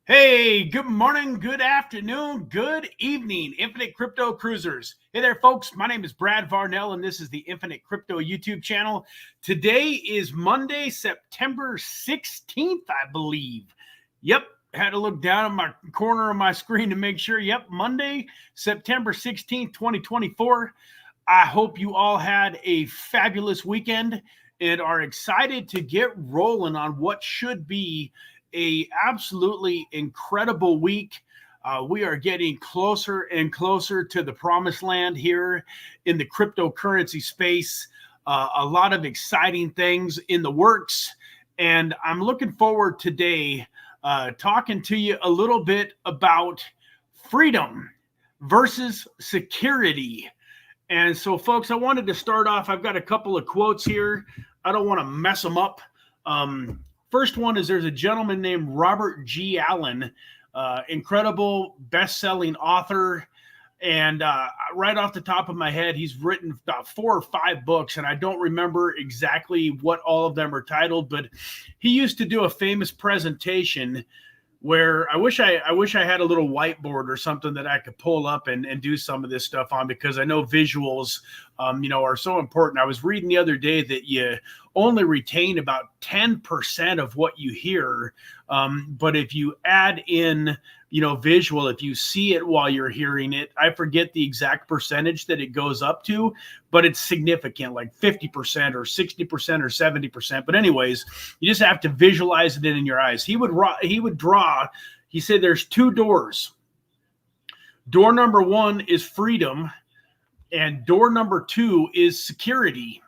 Hey, good morning, good afternoon, good evening, Infinite Crypto Cruisers. Hey there, folks. My name is Brad Varnell, and this is the Infinite Crypto YouTube channel. Today is Monday, September 16th, I believe. Yep, had to look down at my corner of my screen to make sure. Yep, Monday, September 16th, 2024. I hope you all had a fabulous weekend and are excited to get rolling on what should be a absolutely incredible week. We are getting closer and closer to the promised land here in the cryptocurrency space. A lot of exciting things in the works, and I'm looking forward today talking to you a little bit about freedom versus security. And so, folks, I wanted to start off. I've got a couple of quotes here. I don't want to mess them up. First one is there's a gentleman named Robert G. Allen, incredible best-selling author. And right off the top of my head, he's written about 4 or 5 books, and I don't remember exactly what all of them are titled, but he used to do a famous presentation where I wish I had a little whiteboard or something that I could pull up and do some of this stuff on, because I know visuals, are so important. I was reading the other day that you only retain about 10% of what you hear. But if you add in, visual, if you see it while you're hearing it, I forget the exact percentage that it goes up to, but it's significant, like 50% or 60% or 70%. But anyways, you just have to visualize it in your eyes. He would draw, he said there's 2 doors. Door number 1 is freedom, and door number 2 is security.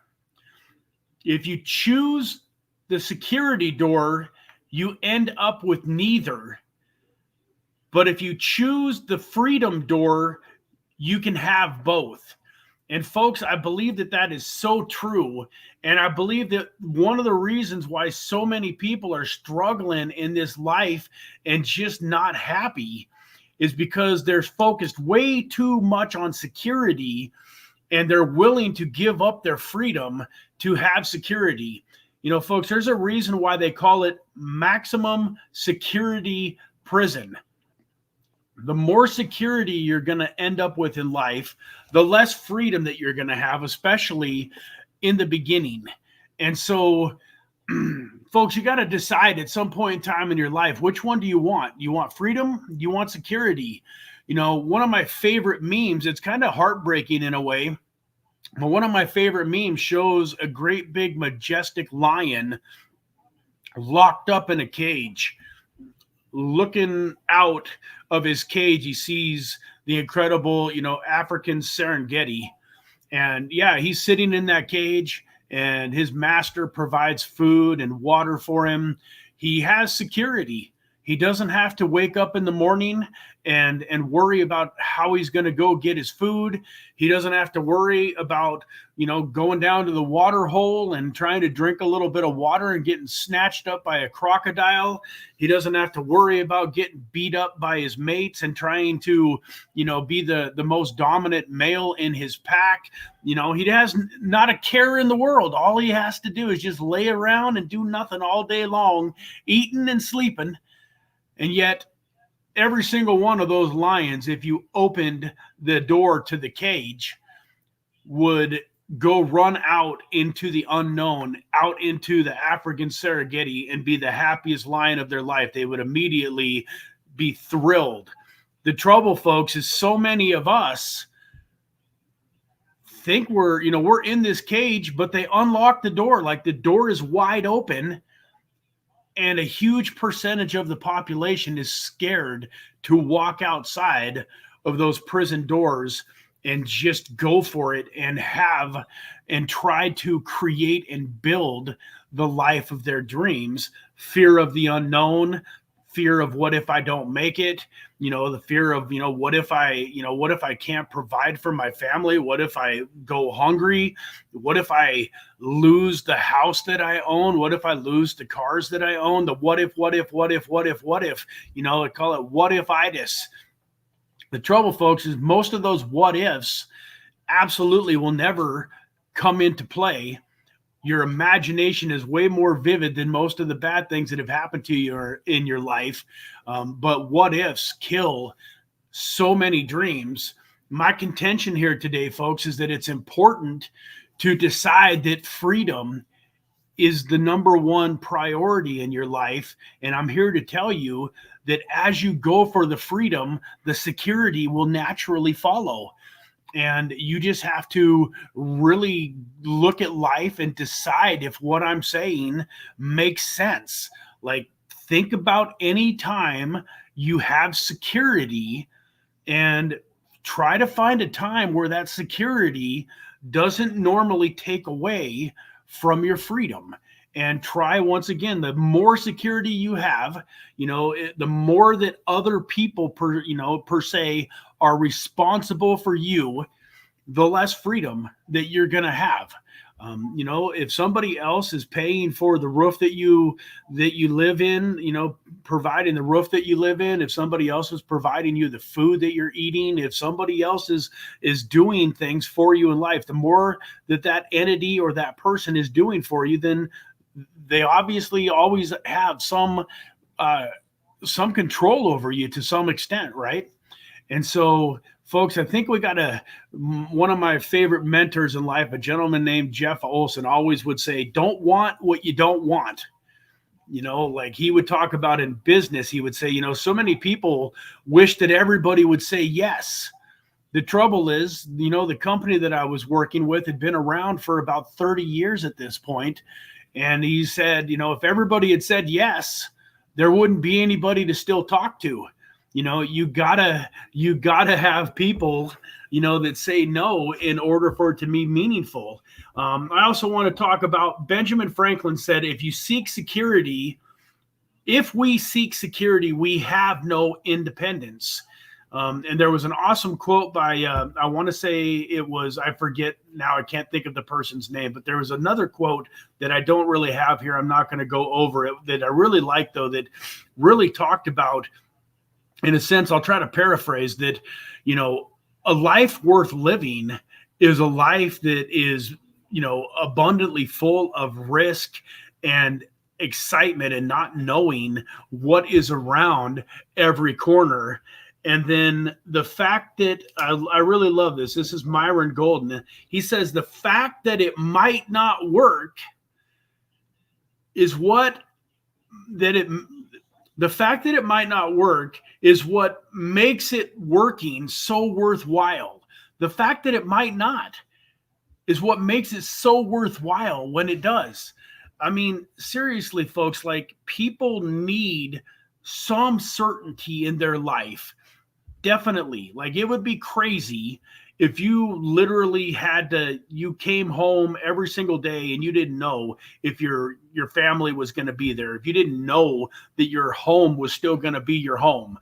If you choose the security door, you end up with neither. But if you choose the freedom door, you can have both. And folks, I believe that that is so true. And I believe that one of the reasons why so many people are struggling in this life and just not happy is because they're focused way too much on security, and they're willing to give up their freedom to have security. Folks, there's a reason why they call it maximum security prison. The more security you're going to end up with in life, the less freedom that you're going to have, especially in the beginning. And so, folks, you got to decide at some point in time in your life, which one do you want? You want freedom? You want security? One of my favorite memes, it's kind of heartbreaking in a way, but one of my favorite memes shows a great big majestic lion locked up in a cage. Looking out of his cage, he sees the incredible, African Serengeti. And yeah, he's sitting in that cage, and his master provides food and water for him. He has security. He doesn't have to wake up in the morning and worry about how he's going to go get his food. He doesn't have to worry about, going down to the water hole and trying to drink a little bit of water and getting snatched up by a crocodile. He doesn't have to worry about getting beat up by his mates and trying to, be the most dominant male in his pack. He has not a care in the world. All he has to do is just lay around and do nothing all day long, eating and sleeping. And yet, every single one of those lions, if you opened the door to the cage, would go run out into the unknown, out into the African Serengeti, and be the happiest lion of their life. They would immediately be thrilled. The trouble, folks, is so many of us think we're in this cage, but they unlock the door. Like, the door is wide open, and a huge percentage of the population is scared to walk outside of those prison doors and just go for it and try to create and build the life of their dreams. Fear of the unknown, fear of what if I don't make it, the fear of, what if I can't provide for my family? What if I go hungry? What if I lose the house that I own? What if I lose the cars that I own? The what if, they call it what if-itis. The trouble, folks, is most of those what ifs absolutely will never come into play your imagination is way more vivid than most of the bad things that have happened to you in your life. But what ifs kill so many dreams. My contention here today, folks, is that it's important to decide that freedom is the number one priority in your life. And I'm here to tell you that as you go for the freedom, the security will naturally follow. And you just have to really look at life and decide if what I'm saying makes sense. Like, think about any time you have security and try to find a time where that security doesn't normally take away from your freedom. And try, once again, the more security you have, the more that other people per se are responsible for you, the less freedom that you're going to have. If somebody else is paying for the roof that you live in, providing the roof that you live in, if somebody else is providing you the food that you're eating, if somebody else is doing things for you in life, the more that entity or that person is doing for you, then they obviously always have some control over you to some extent, right? And so, folks, I think we got one of my favorite mentors in life, a gentleman named Jeff Olson, always would say, don't want what you don't want. Like he would talk about in business, he would say, so many people wish that everybody would say yes. The trouble is, the company that I was working with had been around for about 30 years at this point. And he said, if everybody had said yes, there wouldn't be anybody to still talk to. You gotta have people, that say no in order for it to be meaningful. I also want to talk about Benjamin Franklin said, if we seek security, we have no independence. And there was an awesome quote by, I want to say it was, I forget now, I can't think of the person's name, but there was another quote that I don't really have here. I'm not going to go over it, that I really like, though, that really talked about, in a sense, I'll try to paraphrase that, a life worth living is a life that is, abundantly full of risk and excitement and not knowing what is around every corner. And then the fact that I really love this. This is Myron Golden. He says the fact that it might not work is what makes it working so worthwhile. The fact that it might not is what makes it so worthwhile when it does. I mean, seriously, folks, like, people need some certainty in their life. Definitely. Like, it would be crazy if you literally you came home every single day and you didn't know if your family was going to be there, if you didn't know that your home was still going to be your home.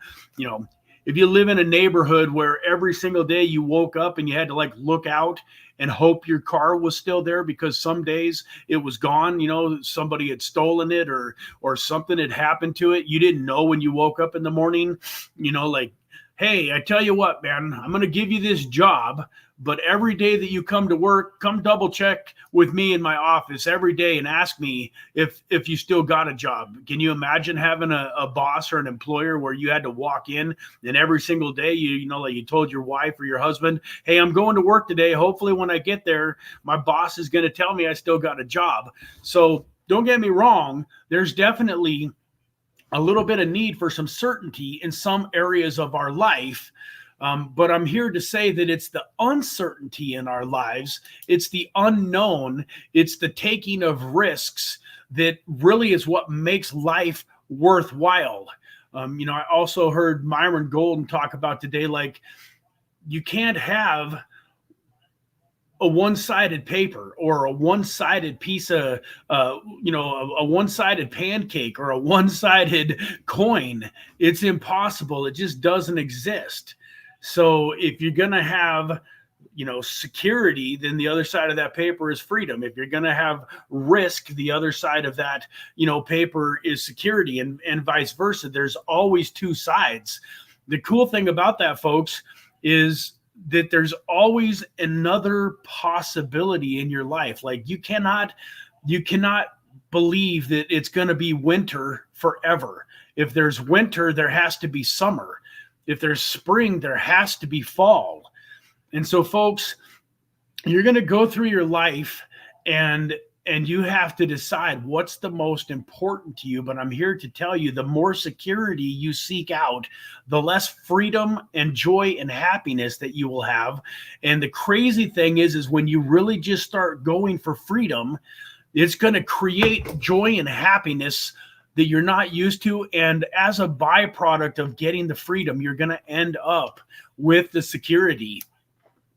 If you live in a neighborhood where every single day you woke up and you had to look out and hope your car was still there because some days it was gone, somebody had stolen it or something had happened to it. You didn't know when you woke up in the morning, hey, I tell you what, man, I'm going to give you this job, but every day that you come to work, come double check with me in my office every day and ask me if you still got a job. Can you imagine having a boss or an employer where you had to walk in and every single day you told your wife or your husband, hey, I'm going to work today. Hopefully when I get there, my boss is going to tell me I still got a job. So don't get me wrong. There's definitely a little bit of need for some certainty in some areas of our life. But I'm here to say that it's the uncertainty in our lives. It's the unknown. It's the taking of risks that really is what makes life worthwhile. I also heard Myron Golden talk about today, you can't have a one-sided paper or a one-sided piece of, a one-sided pancake or a one-sided coin. It's impossible. It just doesn't exist. So if you're going to have, security, then the other side of that paper is freedom. If you're going to have risk, the other side of that, paper is security, and vice versa. There's always two sides. The cool thing about that, folks, is that there's always another possibility in your life. Like, you cannot You cannot believe that it's going to be winter forever. If there's winter, there has to be summer. If there's spring, there has to be fall. And so, folks, you're going to go through your life and you have to decide what's the most important to you. But I'm here to tell you, the more security you seek out, the less freedom and joy and happiness that you will have. And the crazy thing is when you really just start going for freedom, it's going to create joy and happiness that you're not used to. And as a byproduct of getting the freedom, you're going to end up with the security.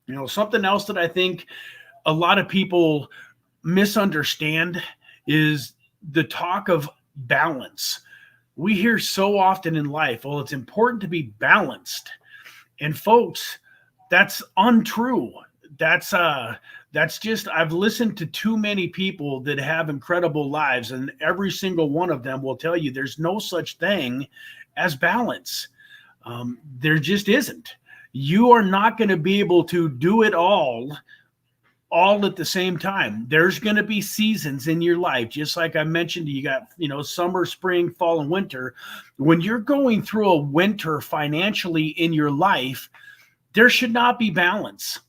You know, something else that I think a lot of people misunderstand is the talk of balance. We hear so often in life, well, it's important to be balanced. And folks, that's untrue. That's just, I've listened to too many people that have incredible lives, and every single one of them will tell you there's no such thing as balance. There just isn't. You are not going to be able to do it all at the same time. There's going to be seasons in your life, just like I mentioned, you got, summer, spring, fall, and winter. When you're going through a winter financially in your life, there should not be balance.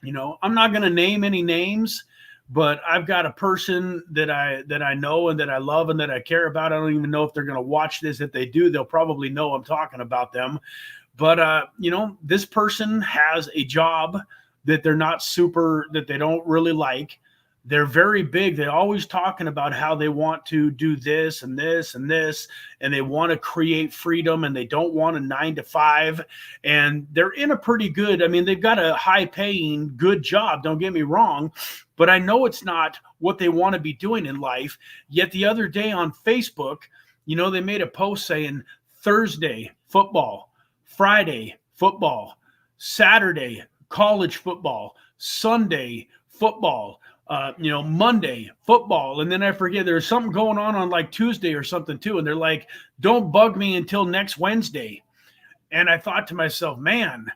I'm not going to name any names, but I've got a person that I know and that I love and that I care about. I don't even know if they're going to watch this. If they do, they'll probably know I'm talking about them. But, this person has a job that that they don't really like. They're very big. They're always talking about how they want to do this and this and this, and they want to create freedom, and they don't want a 9-to-5. And they're in a pretty good, they've got a high paying, good job. Don't get me wrong, but I know it's not what they want to be doing in life. Yet the other day on Facebook, they made a post saying Thursday football, Friday football, Saturday college football, Sunday football, Monday football. And then I forget, there's something going on like Tuesday or something too. And they're like, don't bug me until next Wednesday. And I thought to myself, man,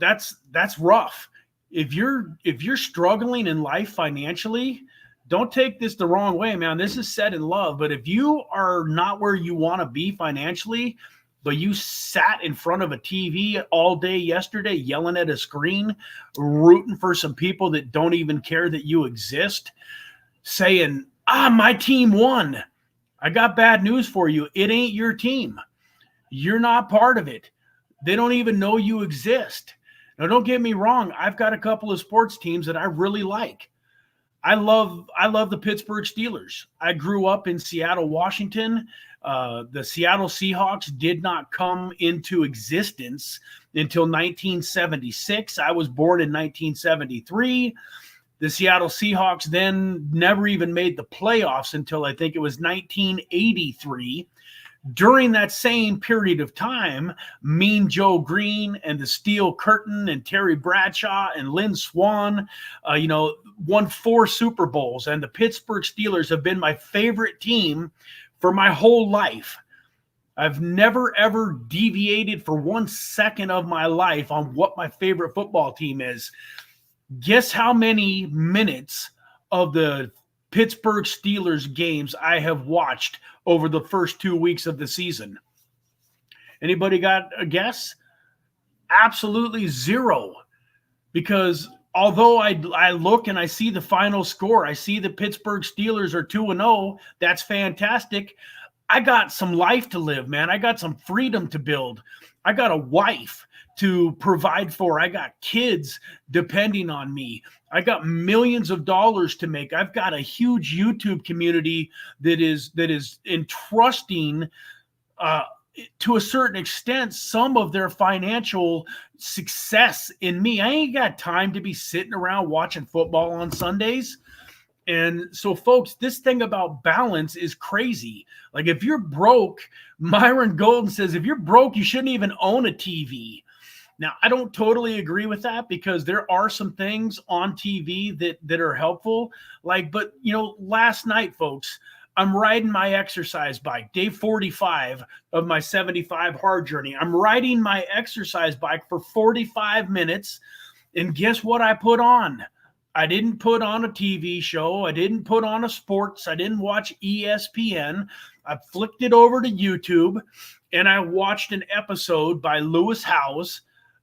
that's rough. If you're struggling in life financially, don't take this the wrong way, man. This is said in love. But if you are not where you want to be financially, but you sat in front of a TV all day yesterday, yelling at a screen, rooting for some people that don't even care that you exist, saying, my team won. I got bad news for you. It ain't your team. You're not part of it. They don't even know you exist. Now, don't get me wrong. I've got a couple of sports teams that I really like. I love the Pittsburgh Steelers. I grew up in Seattle, Washington. The Seattle Seahawks did not come into existence until 1976. I was born in 1973. The Seattle Seahawks then never even made the playoffs until I think it was 1983. During that same period of time, Mean Joe Green and the Steel Curtain and Terry Bradshaw and Lynn Swann, won 4 Super Bowls. And the Pittsburgh Steelers have been my favorite team for my whole life. I've never, ever deviated for 1 second of my life on what my favorite football team is. Guess how many minutes of the Pittsburgh Steelers games I have watched over the first 2 weeks of the season? Anybody got a guess? Absolutely zero. Because although I look and I see the final score, I see the Pittsburgh Steelers are 2-0. That's fantastic. I got some life to live, man. I got some freedom to build. I got a wife to provide for. I got kids depending on me. I got millions of dollars to make. I've got a huge YouTube community that is entrusting to a certain extent some of their financial success in me. I ain't got time to be sitting around watching football on Sundays. And so, folks, this thing about balance is crazy. Like, if you're broke, Myron Golden says, if you're broke, you shouldn't even own a TV. Now, I don't totally agree with that, because there are some things on TV that are helpful. But last night, folks, I'm riding my exercise bike, day 45 of my 75 hard journey. I'm riding my exercise bike for 45 minutes. And guess what I put on? I didn't put on a TV show. I didn't put on a sports. I didn't watch ESPN. I flicked it over to YouTube and I watched an episode by Lewis Howes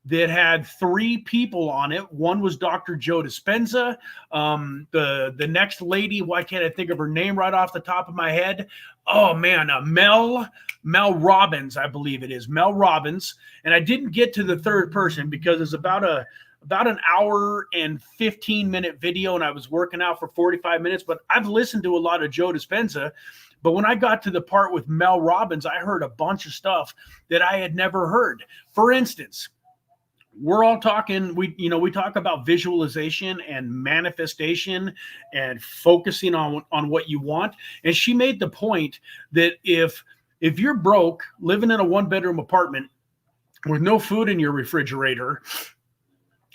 that had 3 people on it. One was Dr. Joe Dispenza. The next lady, why can't I think of her name right off the top of my head? Oh man, Mel Robbins, I believe it is. Mel Robbins. And I didn't get to the third person because it's about an hour and 15-minute video, and I was working out for 45 minutes. But I've listened to a lot of Joe Dispenza. But when I got to the part with Mel Robbins, I heard a bunch of stuff that I had never heard. For instance, we're all talking, we talk about visualization and manifestation and focusing on what you want. And she made the point that if you're broke, living in a 1-bedroom apartment with no food in your refrigerator,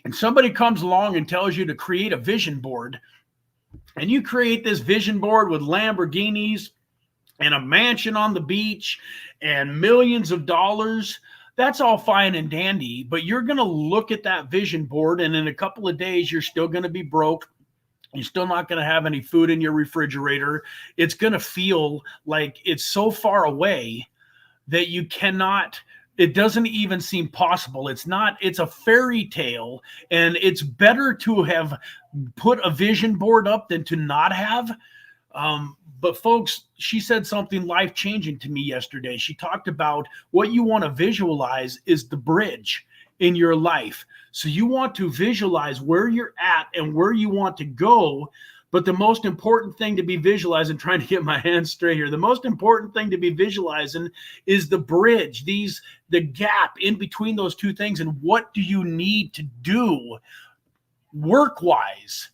and somebody comes along and tells you to create a vision board, and you create this vision board with Lamborghinis and a mansion on the beach and millions of dollars, that's all fine and dandy, but you're going to look at that vision board and in a couple of days, you're still going to be broke. You're still not going to have any food in your refrigerator. It's going to feel like it's so far away that you cannot, it doesn't even seem possible. It's a fairy tale, and it's better to have put a vision board up than to not have. But folks, she said something life-changing to me yesterday. She talked about what you want to visualize is the bridge in your life. So you want to visualize where you're at and where you want to go. But the most important thing to be visualizing, trying to get my hands straight here, the most important thing to be visualizing is the bridge, the gap in between those two things. And what do you need to do work-wise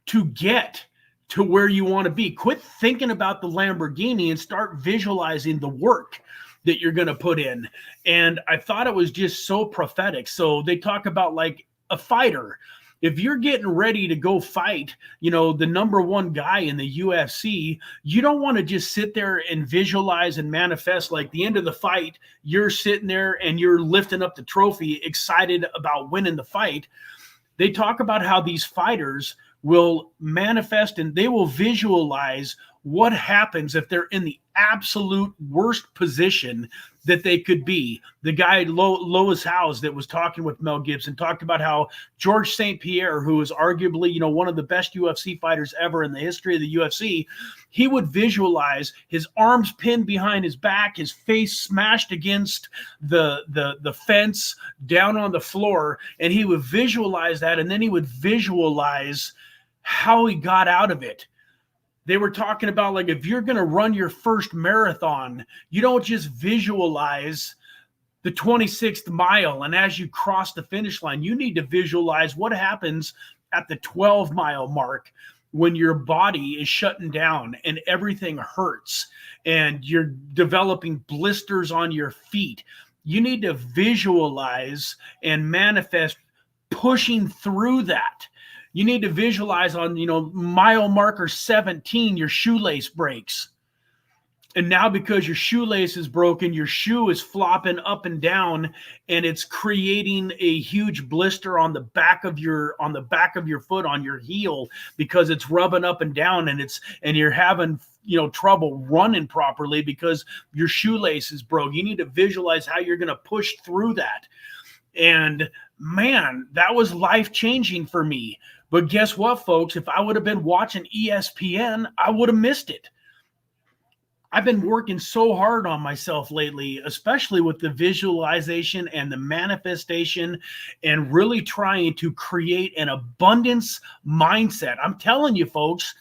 to get to where you want to be? Quit thinking about the Lamborghini and start visualizing the work that you're going to put in. And I thought it was just so prophetic. So they talk about like a fighter. If you're getting ready to go fight, the #1 guy in the UFC, you don't want to just sit there and visualize and manifest like the end of the fight. You're sitting there and you're lifting up the trophy, excited about winning the fight. They talk about how these fighters will manifest and they will visualize what happens if they're in the absolute worst position that they could be. The guy, Lois Howes, that was talking with Mel Gibson, talked about how George St. Pierre, who is arguably, one of the best UFC fighters ever in the history of the UFC, he would visualize his arms pinned behind his back, his face smashed against the fence down on the floor, and he would visualize that, and then he would visualize how he got out of it. They were talking about like if you're going to run your first marathon, you don't just visualize the 26th mile and as you cross the finish line, you need to visualize what happens at the 12-mile mark when your body is shutting down and everything hurts and you're developing blisters on your feet. You need to visualize and manifest pushing through that. You need to visualize on, mile marker 17, your shoelace breaks. And now because your shoelace is broken, your shoe is flopping up and down and it's creating a huge blister on the back of your foot, on your heel, because it's rubbing up and down and you're having, trouble running properly because your shoelace is broke. You need to visualize how you're going to push through that. And man, that was life-changing for me. But guess what, folks? If I would have been watching ESPN, I would have missed it. I've been working so hard on myself lately, especially with the visualization and the manifestation and really trying to create an abundance mindset. I'm telling you, folks,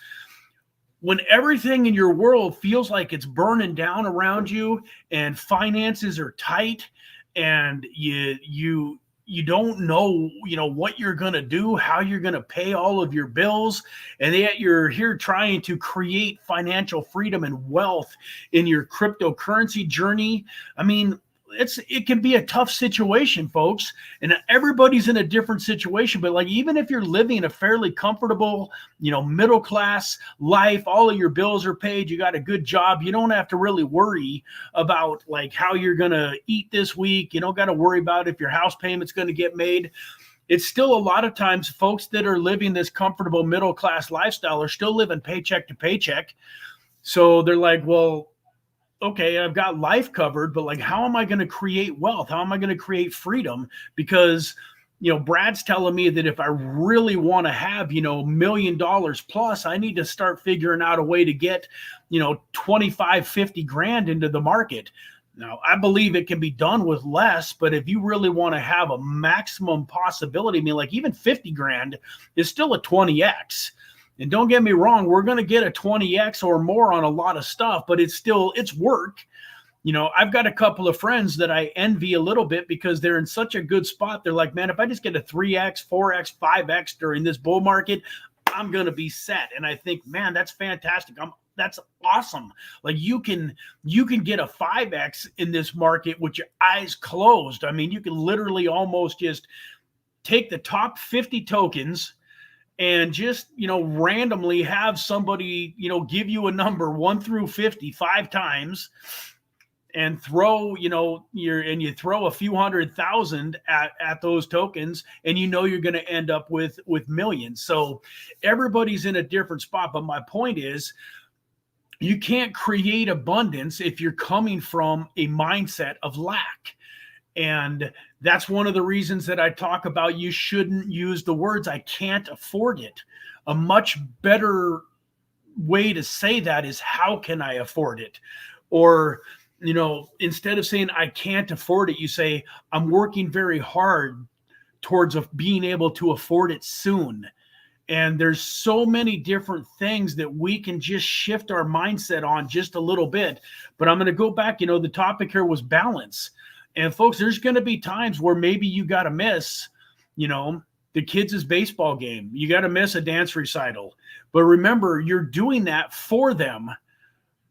when everything in your world feels like it's burning down around you and finances are tight and you don't know, what you're going to do, how you're going to pay all of your bills, and yet you're here trying to create financial freedom and wealth in your cryptocurrency journey. I mean, it can be a tough situation, folks, and everybody's in a different situation. But like, even if you're living a fairly comfortable, middle class life, all of your bills are paid, you got a good job, you don't have to really worry about like how you're going to eat this week. You don't got to worry about if your house payment's going to get made. it's still a lot of times folks that are living this comfortable middle-class lifestyle are still living paycheck to paycheck. So they're like, well, okay, I've got life covered, but like, how am I going to create wealth? How am I going to create freedom? Because, Brad's telling me that if I really want to have, $1 million plus, I need to start figuring out a way to get, 25, 50 grand into the market. Now, I believe it can be done with less, but if you really want to have a maximum possibility, I mean, like even 50 grand is still a 20X. And don't get me wrong, we're going to get a 20X or more on a lot of stuff, but it's work. I've got a couple of friends that I envy a little bit because they're in such a good spot. They're like, man, if I just get a 3X, 4X, 5X during this bull market, I'm going to be set. And I think, man, that's fantastic. That's awesome. Like you can get a 5X in this market with your eyes closed. I mean, you can literally almost just take the top 50 tokens and just, randomly have somebody, give you a number 1 through 50 5 times and throw, you throw a few $100,000 at those tokens, and you're going to end up with millions. So everybody's in a different spot. But my point is, you can't create abundance if you're coming from a mindset of lack. And that's one of the reasons that I talk about you shouldn't use the words, I can't afford it. A much better way to say that is, how can I afford it? Or, instead of saying I can't afford it, you say, I'm working very hard towards being able to afford it soon. And there's so many different things that we can just shift our mindset on just a little bit. But I'm going to go back, the topic here was balance. And folks, there's going to be times where maybe you got to miss, the kids' baseball game. You got to miss a dance recital. But remember, you're doing that for them,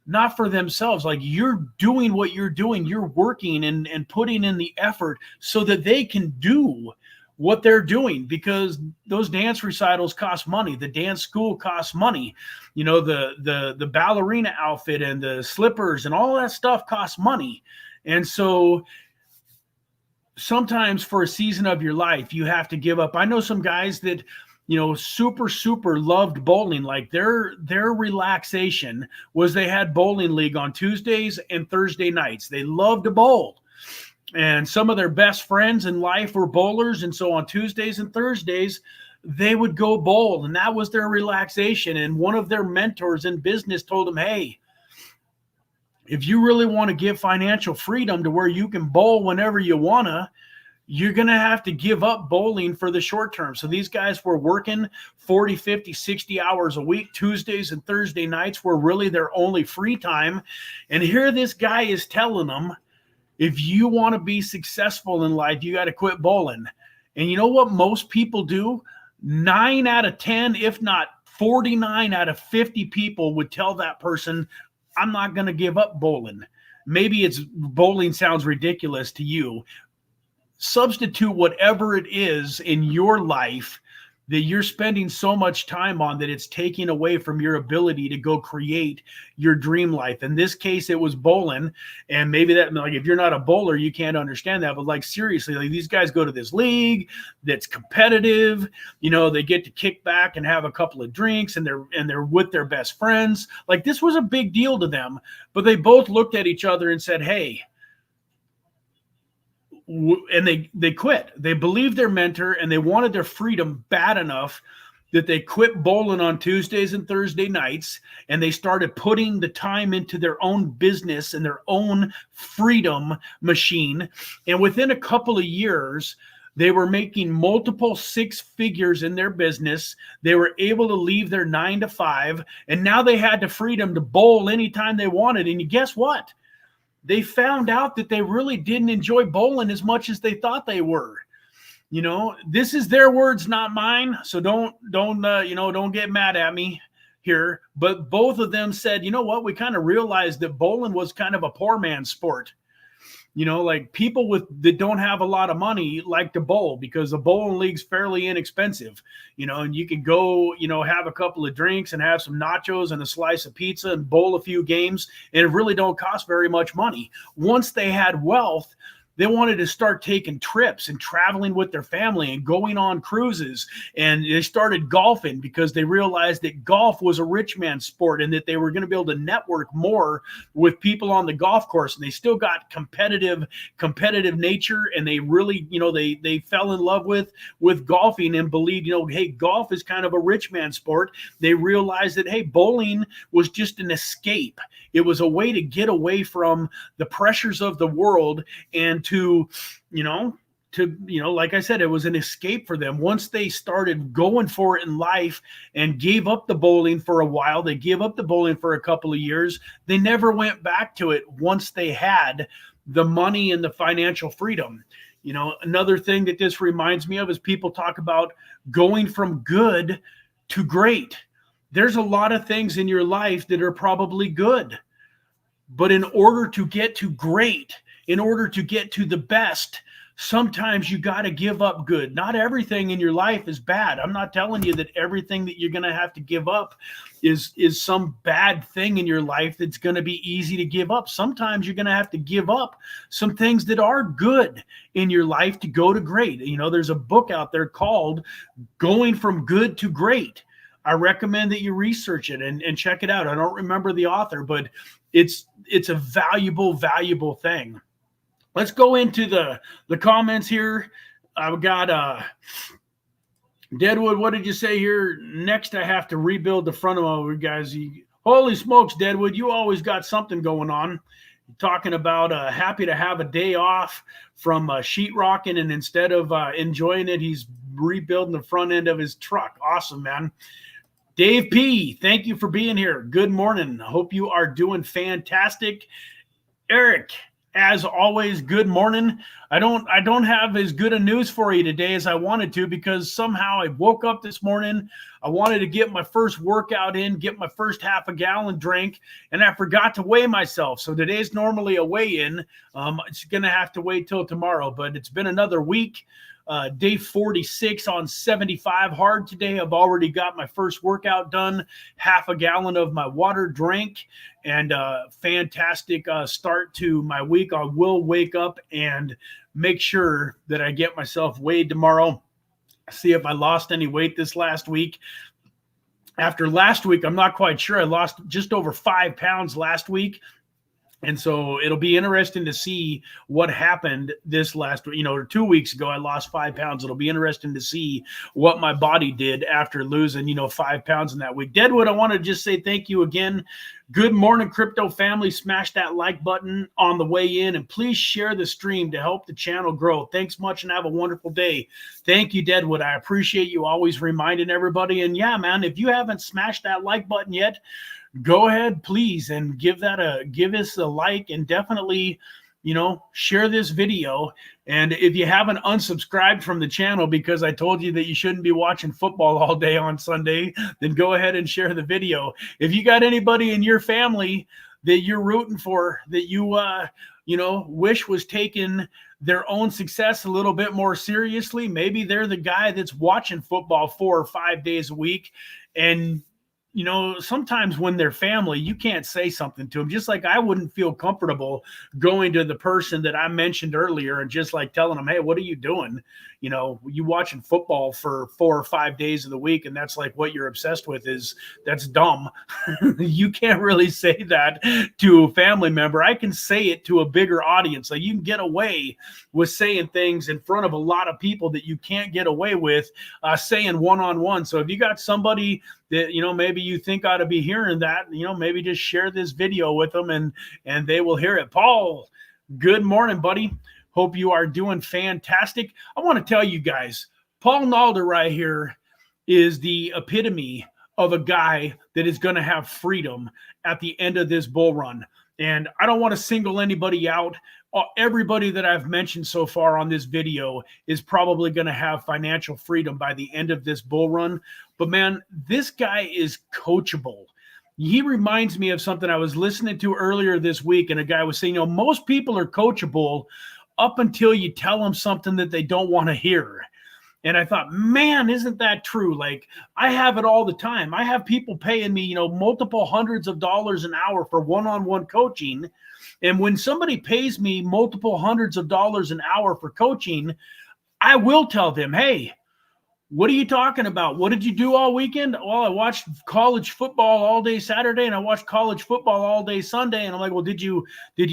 not for themselves. Like, you're doing what you're doing. You're working and putting in the effort so that they can do what they're doing, because those dance recitals cost money. The dance school costs money. The ballerina outfit and the slippers and all that stuff costs money. And so sometimes for a season of your life, you have to give up. I know some guys that, super loved bowling. Like their relaxation was they had bowling league on Tuesdays and Thursday nights. They loved to bowl. And some of their best friends in life were bowlers. And so on Tuesdays and Thursdays, they would go bowl, and that was their relaxation. And one of their mentors in business told them, hey, if you really want to give financial freedom to where you can bowl whenever you want to, you're going to have to give up bowling for the short term. So these guys were working 40, 50, 60 hours a week. Tuesdays and Thursday nights were really their only free time. And here this guy is telling them, if you want to be successful in life, you got to quit bowling. And you know what most people do? 9 out of 10, if not 49 out of 50 people would tell that person, I'm not going to give up bowling. Maybe bowling sounds ridiculous to you. Substitute whatever it is in your life that you're spending so much time on that it's taking away from your ability to go create your dream life. In this case, it was bowling. And maybe that, like, if you're not a bowler, you can't understand that. But like, seriously, like, these guys go to this league that's competitive. They get to kick back and have a couple of drinks, and they're with their best friends. Like, this was a big deal to them. But they both looked at each other and said, hey, and they quit. They believed their mentor, and they wanted their freedom bad enough that they quit bowling on Tuesdays and Thursday nights, and they started putting the time into their own business and their own freedom machine. And within a couple of years, they were making multiple 6 figures in their business. They were able to leave their 9 to 5, and now they had the freedom to bowl anytime they wanted. And guess what? They found out that they really didn't enjoy bowling as much as they thought they were. This is their words, not mine. So don't get mad at me here. But both of them said, you know what? We kind of realized that bowling was kind of a poor man's sport. Like, people that don't have a lot of money like to bowl, because the bowling league's fairly inexpensive, and you can go, have a couple of drinks and have some nachos and a slice of pizza and bowl a few games, and it really don't cost very much money. Once they had wealth, they wanted to start taking trips and traveling with their family and going on cruises. And they started golfing because they realized that golf was a rich man's sport and that they were going to be able to network more with people on the golf course. And they still got competitive nature, and they really, they fell in love with golfing and believed, hey, golf is kind of a rich man's sport. They realized that, hey, bowling was just an escape. It was a way to get away from the pressures of the world and to, like I said, it was an escape for them. Once they started going for it in life and gave up the bowling for a while, they gave up the bowling for a couple of years. They never went back to it once they had the money and the financial freedom. Another thing that this reminds me of is people talk about going from good to great. There's a lot of things in your life that are probably good, but in order to get to great, in order to get to the best, sometimes you got to give up good. Not everything in your life is bad. I'm not telling you that everything that you're going to have to give up is some bad thing in your life that's going to be easy to give up. Sometimes you're going to have to give up some things that are good in your life to go to great. There's a book out there called Going from Good to Great. I recommend that you research it and check it out. I don't remember the author, but it's a valuable thing. Let's go into the comments here. I've got Deadwood. What did you say here? Next, I have to rebuild the front of my guys. Holy smokes, Deadwood! You always got something going on. You're talking about happy to have a day off from sheetrocking, and instead of enjoying it, he's rebuilding the front end of his truck. Awesome, man. Dave P., thank you for being here. Good morning. I hope you are doing fantastic. Eric, as always, good morning. I don't have as good a news for you today as I wanted to, because somehow I woke up this morning. I wanted to get my first workout in, get my first half a gallon drink, and I forgot to weigh myself. So today's normally a weigh-in. It's going to have to wait till tomorrow, but it's been another week. Day 46 on 75 hard today. I've already got my first workout done, half a gallon of my water drank, and fantastic start to my week. I will wake up and make sure that I get myself weighed tomorrow, see if I lost any weight this last week. After last week, I'm not quite sure. I lost just over 5 pounds last week. And so it'll be interesting to see what happened this last, 2 weeks ago, I lost 5 pounds. It'll be interesting to see what my body did after losing, 5 pounds in that week. Deadwood, I want to just say thank you again. Good morning, crypto family. Smash that like button on the way in, and please share the stream to help the channel grow. Thanks much and have a wonderful day. Thank you, Deadwood. I appreciate you always reminding everybody. And yeah, man, if you haven't smashed that like button yet, go ahead, please, and give us a like, and definitely, share this video. And if you haven't unsubscribed from the channel because I told you that you shouldn't be watching football all day on Sunday, then go ahead and share the video. If you got anybody in your family that you're rooting for, that you, wish was taking their own success a little bit more seriously, maybe they're the guy that's watching football 4 or 5 days a week, and sometimes when they're family, you can't say something to them. Just like I wouldn't feel comfortable going to the person that I mentioned earlier and just like telling them, hey, what are you doing? You watching football for 4 or 5 days of the week, and that's like what you're obsessed with. That's dumb. You can't really say that to a family member. I can say it to a bigger audience. Like, you can get away with saying things in front of a lot of people that you can't get away with saying one-on-one. So if you got somebody that, maybe you think ought to be hearing that, maybe just share this video with them and they will hear it. Paul, good morning, buddy. Hope you are doing fantastic. I want to tell you guys, Paulnder right here is the epitome of a guy that is going to have freedom at the end of this bull run. And I don't want to single anybody out. Everybody that I've mentioned so far on this video is probably going to have financial freedom by the end of this bull run. But man, this guy is coachable. He reminds me of something I was listening to earlier this week, and a guy was saying, most people are coachable up until you tell them something that they don't want to hear. And I thought, man, isn't that true? Like, I have it all the time. I have people paying me, multiple hundreds of dollars an hour for one-on-one coaching. And when somebody pays me multiple hundreds of dollars an hour for coaching, I will tell them, hey, what are you talking about? What did you do all weekend? Well, I watched college football all day Saturday, and I watched college football all day Sunday. And I'm like, well, did you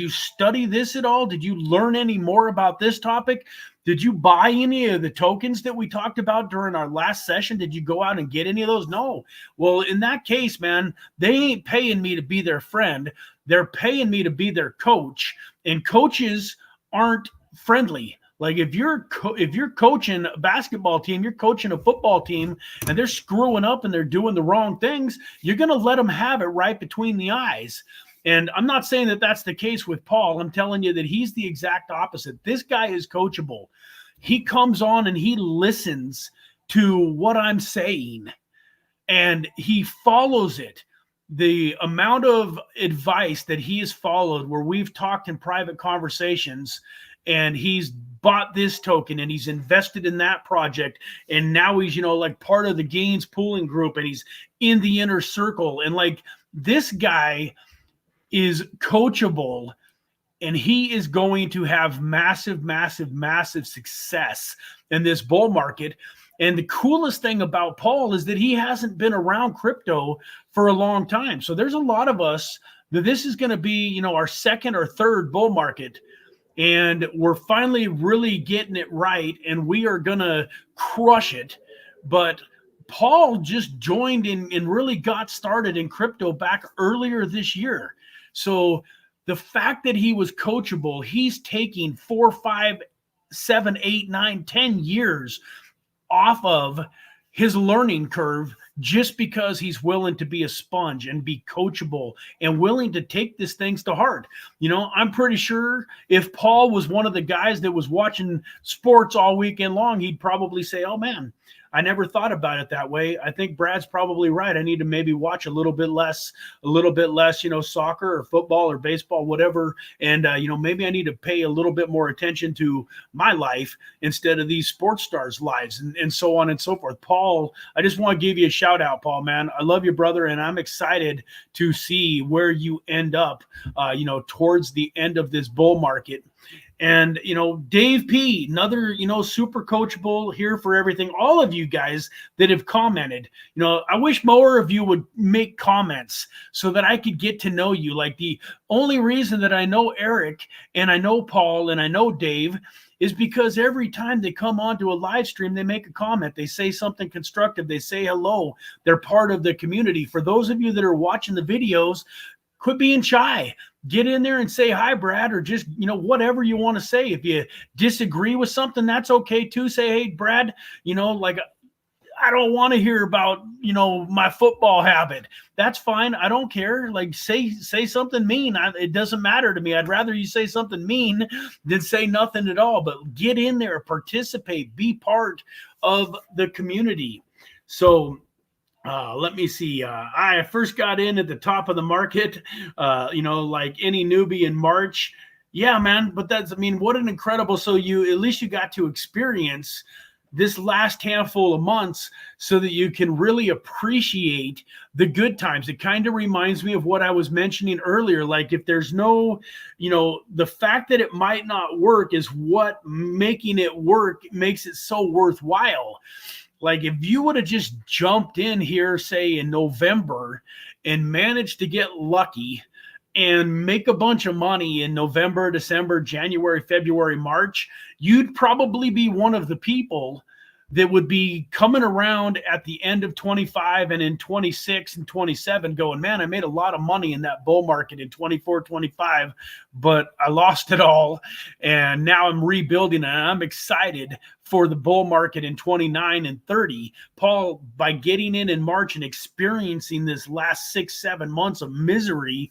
study this at all? Did you learn any more about this topic? Did you buy any of the tokens that we talked about during our last session? Did you go out and get any of those? No. Well, in that case, man, they ain't paying me to be their friend. They're paying me to be their coach, and coaches aren't friendly. Like if you're coaching a basketball team, you're coaching a football team, and they're screwing up and they're doing the wrong things, you're going to let them have it right between the eyes. And I'm not saying that that's the case with Paul. I'm telling you that he's the exact opposite. This guy is coachable. He comes on and he listens to what I'm saying, and he follows it. The amount of advice that he has followed, where we've talked in private conversations, and he's bought this token and he's invested in that project, and now he's, like part of the gains pooling group, and he's in the inner circle, and like this guy is coachable, and he is going to have massive success in this bull market. And the coolest thing about Paul is that he hasn't been around crypto for a long time. So there's a lot of us that this is going to be, our second or third bull market. And we're finally really getting it right, and we are going to crush it. But Paul just joined in and really got started in crypto back earlier this year. So the fact that he was coachable, he's taking 4, 5, 7, 8, 9, 10 years off of his learning curve, just because he's willing to be a sponge and be coachable and willing to take these things to heart. I'm pretty sure if Paul was one of the guys that was watching sports all weekend long, he'd probably say, oh man, I never thought about it that way. I think Brad's probably right. I need to maybe watch a little bit less, soccer or football or baseball, whatever. And, maybe I need to pay a little bit more attention to my life instead of these sports stars' lives, and so on and so forth. Paul, I just want to give you a shout out, Paul, man. I love you, brother. And I'm excited to see where you end up, towards the end of this bull market. And, Dave P., another, super coachable, here for everything. All of you guys that have commented, I wish more of you would make comments so that I could get to know you. Like, the only reason that I know Eric and I know Paul and I know Dave is because every time they come onto a live stream, they make a comment. They say something constructive. They say hello. They're part of the community. For those of you that are watching the videos, quit being shy. Get in there and say hi, Brad, or just, whatever you want to say. If you disagree with something, that's okay too. Say, hey, Brad, I don't want to hear about, my football habit. That's fine. I don't care. Like, say something mean. It doesn't matter to me. I'd rather you say something mean than say nothing at all. But get in there, participate, be part of the community. So, let me see. I first got in at the top of the market, like any newbie in March. Yeah, man. But what an incredible. So at least you got to experience this last handful of months so that you can really appreciate the good times. It kind of reminds me of what I was mentioning earlier. Like, if there's no, the fact that it might not work is what making it work makes it so worthwhile. Like, if you would have just jumped in here, say in November, and managed to get lucky and make a bunch of money in November, December, January, February, March, you'd probably be one of the people that would be coming around at the end of 25 and in 26 and 27 going, man, I made a lot of money in that bull market in 24, 25, but I lost it all. And now I'm rebuilding, and I'm excited for the bull market in 29 and 30. Paul, by getting in March and experiencing this last 6-7 months of misery,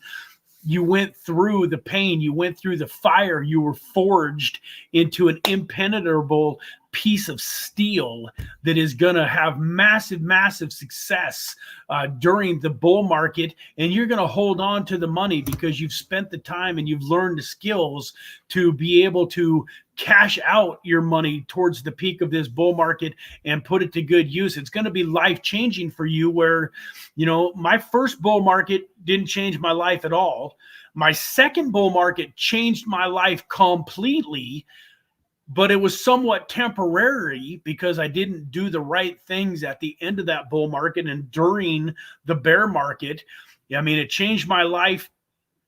you went through the pain, you went through the fire, you were forged into an impenetrable piece of steel that is going to have massive success during the bull market. And you're going to hold on to the money because you've spent the time and you've learned the skills to be able to cash out your money towards the peak of this bull market and put it to good use. It's going to be life-changing for you, where, my first bull market didn't change my life at all. My second bull market changed my life completely, but it was somewhat temporary because I didn't do the right things at the end of that bull market and during the bear market. I mean, it changed my life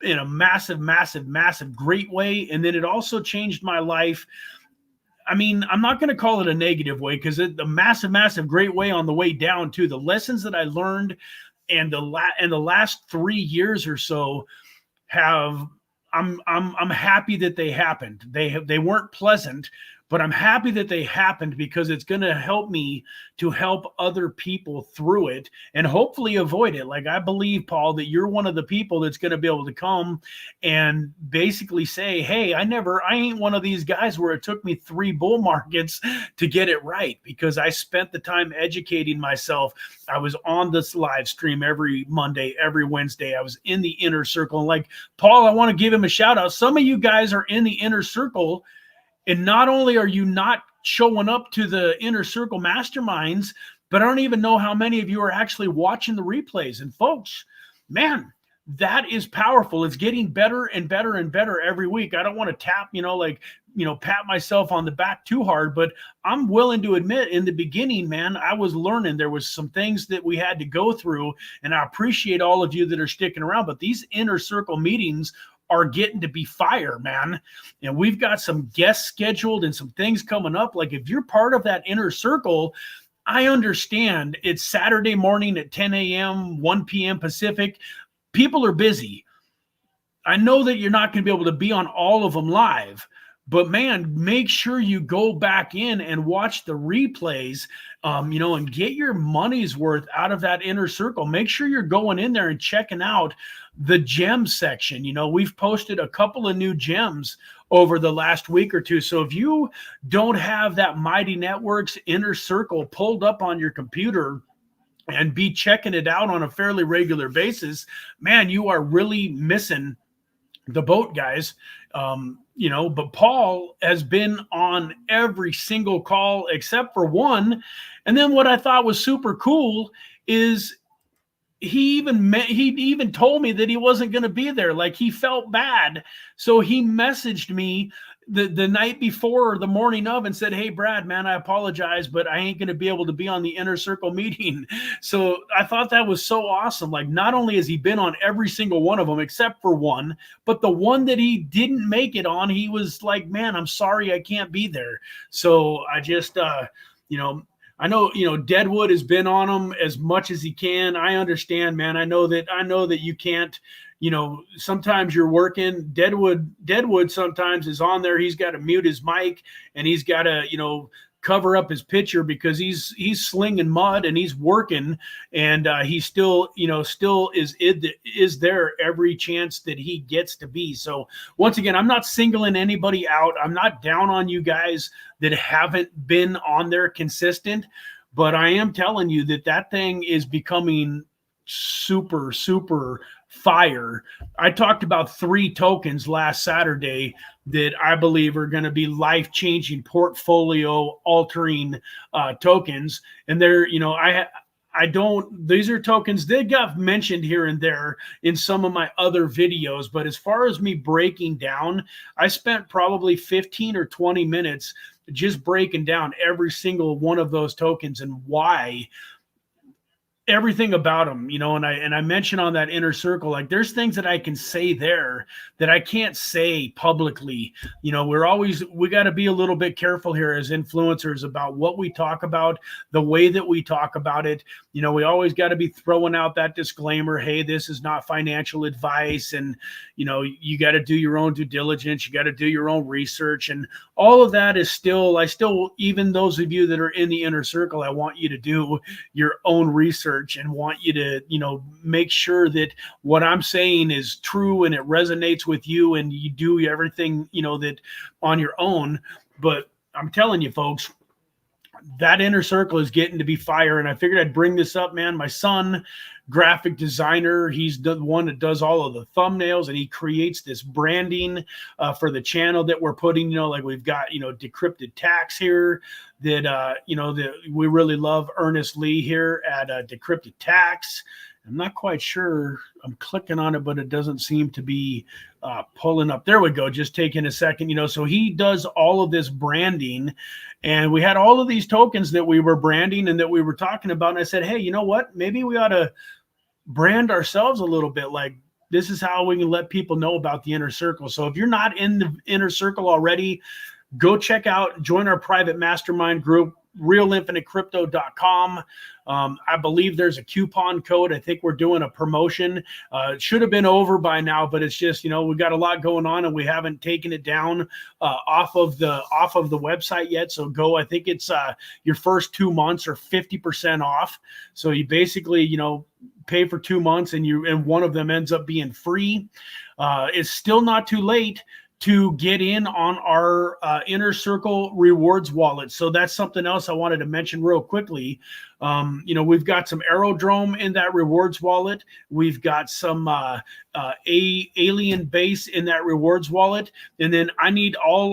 in a massive, massive, massive great way. And then it also changed my life. I mean, I'm not going to call it a negative way, because the massive, massive great way on the way down too. The lessons that I learned and the last 3 years or so have, I'm happy that they happened. They weren't pleasant, but I'm happy that they happened, because it's going to help me to help other people through it and hopefully avoid it. Like, I believe, Paul, that you're one of the people that's going to be able to come and basically say, hey, I ain't one of these guys where it took me 3 bull markets to get it right, because I spent the time educating myself. I was on this live stream every Monday, every Wednesday. I was in the inner circle. And like Paul, I want to give him a shout out. Some of you guys are in the inner circle, and not only are you not showing up to the inner circle masterminds, but I don't even know how many of you are actually watching the replays. And folks, man, that is powerful. It's getting better and better and better every week. I don't want to tap, pat myself on the back too hard, but I'm willing to admit, in the beginning, man, I was learning. There was some things that we had to go through, and I appreciate all of you that are sticking around. But these inner circle meetings are getting to be fire, man. And we've got some guests scheduled and some things coming up. Like, if you're part of that inner circle, I understand it's Saturday morning at 10 a.m., 1 p.m. Pacific. People are busy. I know that you're not going to be able to be on all of them live, but man, make sure you go back in and watch the replays, and get your money's worth out of that inner circle. Make sure you're going in there and checking out the gem section. We've posted a couple of new gems over the last week or two. So if you don't have that Mighty Networks inner circle pulled up on your computer and be checking it out on a fairly regular basis, man, you are really missing the boat, guys. But Paul has been on every single call except for one. And then what I thought was super cool is he even told me that he wasn't going to be there. Like, he felt bad. So he messaged me the night before or the morning of and said, hey, Brad, man, I apologize, but I ain't going to be able to be on the inner circle meeting. So I thought that was so awesome. Like, not only has he been on every single one of them except for one, but the one that he didn't make it on, he was like, man, I'm sorry, I can't be there. So I just, I know, Deadwood has been on him as much as he can. I understand, man. I know that you can't, sometimes you're working. Deadwood sometimes is on there. He's got to mute his mic, and he's got to, cover up his picture because he's slinging mud and he's working, and he still is there every chance that he gets to be. So once again, I'm not singling anybody out. I'm not down on you guys that haven't been on there consistent, but I am telling you that thing is becoming super, super fire. I talked about 3 tokens last Saturday that I believe are going to be life-changing, portfolio-altering tokens. And they're, these are tokens that got mentioned here and there in some of my other videos. But as far as me breaking down, I spent probably 15 or 20 minutes just breaking down every single one of those tokens and why. Everything about them, and I mentioned on that inner circle, like, there's things that I can say there that I can't say publicly. We got to be a little bit careful here as influencers about what we talk about, the way that we talk about it. We always got to be throwing out that disclaimer, hey, this is not financial advice, and you got to do your own due diligence, you got to do your own research, and all of that is still, even those of you that are in the inner circle, I want you to do your own research and want you to, make sure that what I'm saying is true and it resonates with you, and you do everything, that on your own. But I'm telling you, folks, that inner circle is getting to be fire. And I figured I'd bring this up, man. My son, graphic designer, he's the one that does all of the thumbnails, and he creates this branding for the channel that we're putting, like we've got, Decrypted Tax here that, that we really love Ernest Lee here at Decrypted Tax. I'm not quite sure. I'm clicking on it, but it doesn't seem to be pulling up. There we go. Just taking a second, so he does all of this branding, and we had all of these tokens that we were branding and that we were talking about. And I said, hey, you know what? Maybe we ought to brand ourselves a little bit. Like, this is how we can let people know about the inner circle. So if you're not in the inner circle already, go check out, join our private mastermind group, realinfinitecrypto.com. I believe there's a coupon code. I think we're doing a promotion. It should have been over by now, but it's just, we've got a lot going on and we haven't taken it down off of the website yet. So go, I think it's your first 2 months are 50% off. So you basically, pay for 2 months and one of them ends up being free. It's still not too late to get in on our Inner Circle rewards wallet. So that's something else I wanted to mention real quickly. We've got some aerodrome in that rewards wallet. We've got some alien base in that rewards wallet. And then I need all,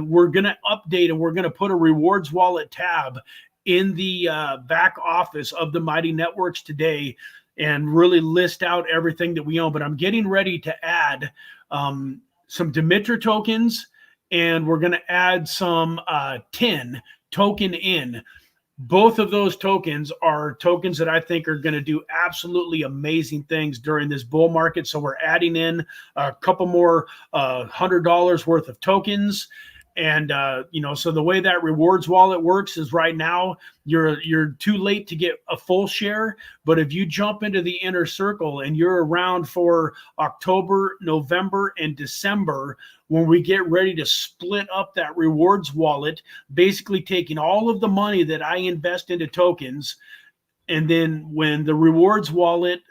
we're going to update and we're going to put a rewards wallet tab in the back office of the Mighty Networks today and really list out everything that we own. But I'm getting ready to add some Dimitra tokens, and we're going to add some 10 token in. Both of those tokens are tokens that I think are going to do absolutely amazing things during this bull market. So we're adding in a couple more $100 worth of tokens. And, so the way that rewards wallet works is right now you're too late to get a full share. But if you jump into the inner circle and you're around for October, November, and December, when we get ready to split up that rewards wallet, basically taking all of the money that I invest into tokens. And then when the rewards wallet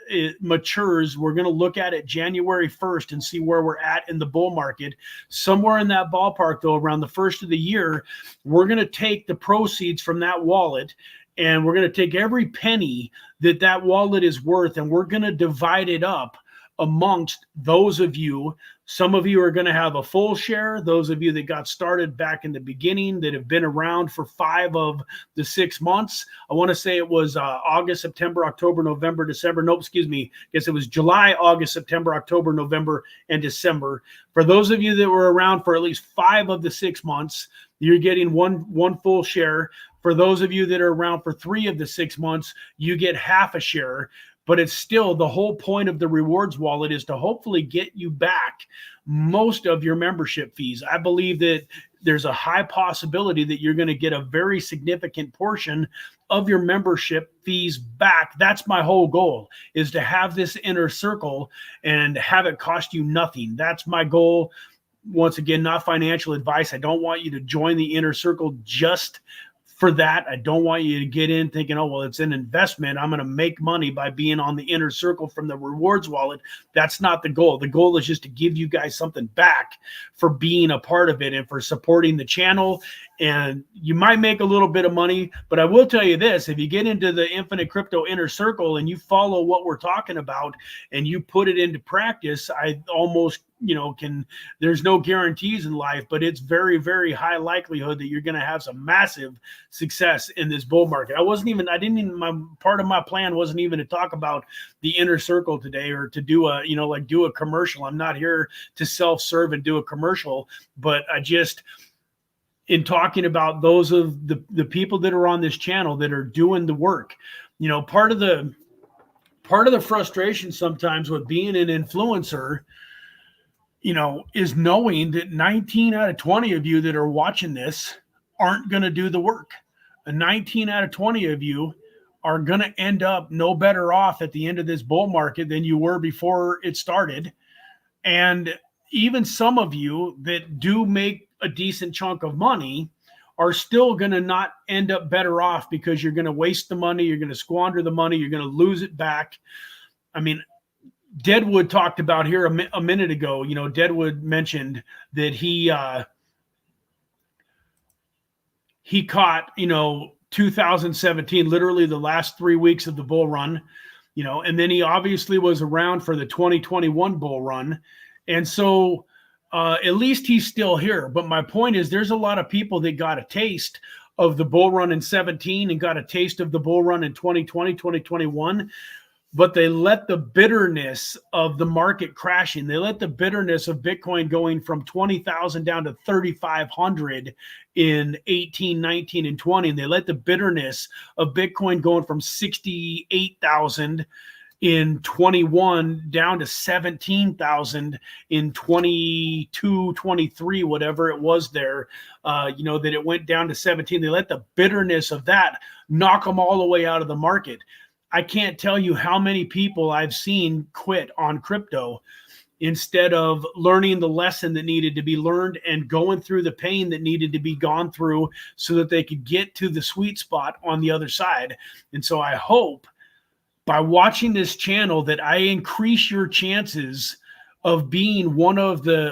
matures, we're going to look at it January 1st and see where we're at in the bull market. Somewhere in that ballpark, though, around the first of the year, we're going to take the proceeds from that wallet and we're going to take every penny that wallet is worth and we're going to divide it up amongst those of you. Some of you are going to have a full share. Those of you that got started back in the beginning that have been around for 5 of the 6 months. I want to say it was August, September, October, November, December. Nope, excuse me. I guess it was July, August, September, October, November, and December. For those of you that were around for at least 5 of the 6 months, you're getting one full share. For those of you that are around for 3 of the 6 months, you get half a share. But it's still the whole point of the rewards wallet is to hopefully get you back most of your membership fees. I believe that there's a high possibility that you're going to get a very significant portion of your membership fees back. That's my whole goal, is to have this inner circle and have it cost you nothing. That's my goal. Once again, not financial advice. I don't want you to join the inner circle just for that. I don't want you to get in thinking, oh, well, it's an investment. I'm going to make money by being on the inner circle from the rewards wallet. That's not the goal. The goal is just to give you guys something back for being a part of it and for supporting the channel. And you might make a little bit of money, but I will tell you this, if you get into the Infinite Crypto Inner Circle and you follow what we're talking about and you put it into practice, I almost, there's no guarantees in life, but it's very, very high likelihood that you're going to have some massive success in this bull market. Part of my plan wasn't even to talk about the inner circle today or to do a commercial. I'm not here to self-serve and do a commercial, but in talking about those of the people that are on this channel that are doing the work, part of the frustration sometimes with being an influencer, is knowing that 19 out of 20 of you that are watching this aren't going to do the work. And 19 out of 20 of you are going to end up no better off at the end of this bull market than you were before it started. And even some of you that do make a decent chunk of money are still going to not end up better off because you're going to waste the money. You're going to squander the money. You're going to lose it back. I mean, Deadwood talked about here a minute ago, Deadwood mentioned that he caught, 2017, literally the last 3 weeks of the bull run, and then he obviously was around for the 2021 bull run. And so at least he's still here. But my point is there's a lot of people that got a taste of the bull run in 17 and got a taste of the bull run in 2020, 2021. but they let the bitterness of the market crashing, they let the bitterness of Bitcoin going from 20,000 down to 3,500 in 18, 19, and 20. And they let the bitterness of Bitcoin going from 68,000 in 21 down to 17,000 in 22, 23, whatever it was there, that it went down to 17. They let the bitterness of that knock them all the way out of the market. I can't tell you how many people I've seen quit on crypto instead of learning the lesson that needed to be learned and going through the pain that needed to be gone through so that they could get to the sweet spot on the other side. And so I hope by watching this channel that I increase your chances of being one of the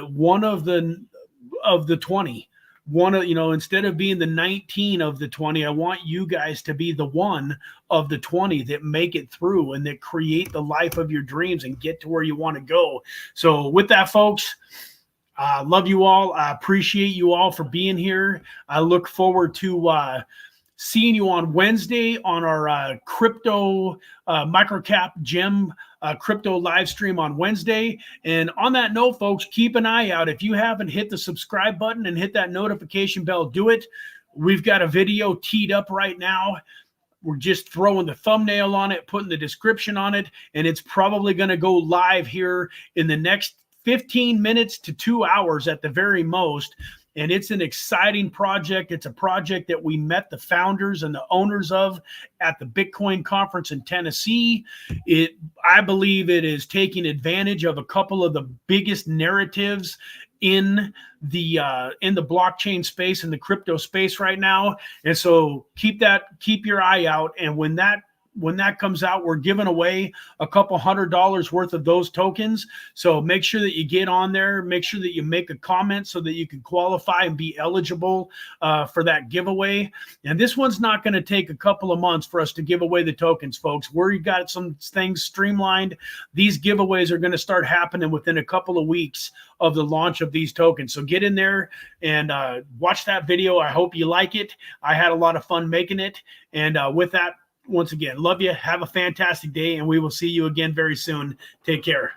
20. Instead of being the 19 of the 20, I want you guys to be the one of the 20 that make it through and that create the life of your dreams and get to where you want to go. So with that, folks, I love you all. I appreciate you all for being here. I look forward to seeing you on Wednesday on our crypto microcap gem crypto live stream on Wednesday. And on that note, folks, keep an eye out. If you haven't hit the subscribe button and hit that notification bell, do it. We've got a video teed up right now. We're just throwing the thumbnail on it, putting the description on it, and it's probably going to go live here in the next 15 minutes to 2 hours at the very most. And it's an exciting project. It's a project that we met the founders and the owners of at the Bitcoin conference in Tennessee. I believe it is taking advantage of a couple of the biggest narratives in the blockchain space, in the crypto space right now. And so keep your eye out. And when that comes out, we're giving away a couple $100 worth of those tokens. So make sure that you get on there. Make sure that you make a comment so that you can qualify and be eligible for that giveaway. And this one's not going to take a couple of months for us to give away the tokens, folks. We've got some things streamlined. These giveaways are going to start happening within a couple of weeks of the launch of these tokens. So get in there and watch that video. I hope you like it. I had a lot of fun making it. And with that, once again, love you. Have a fantastic day, and we will see you again very soon. Take care.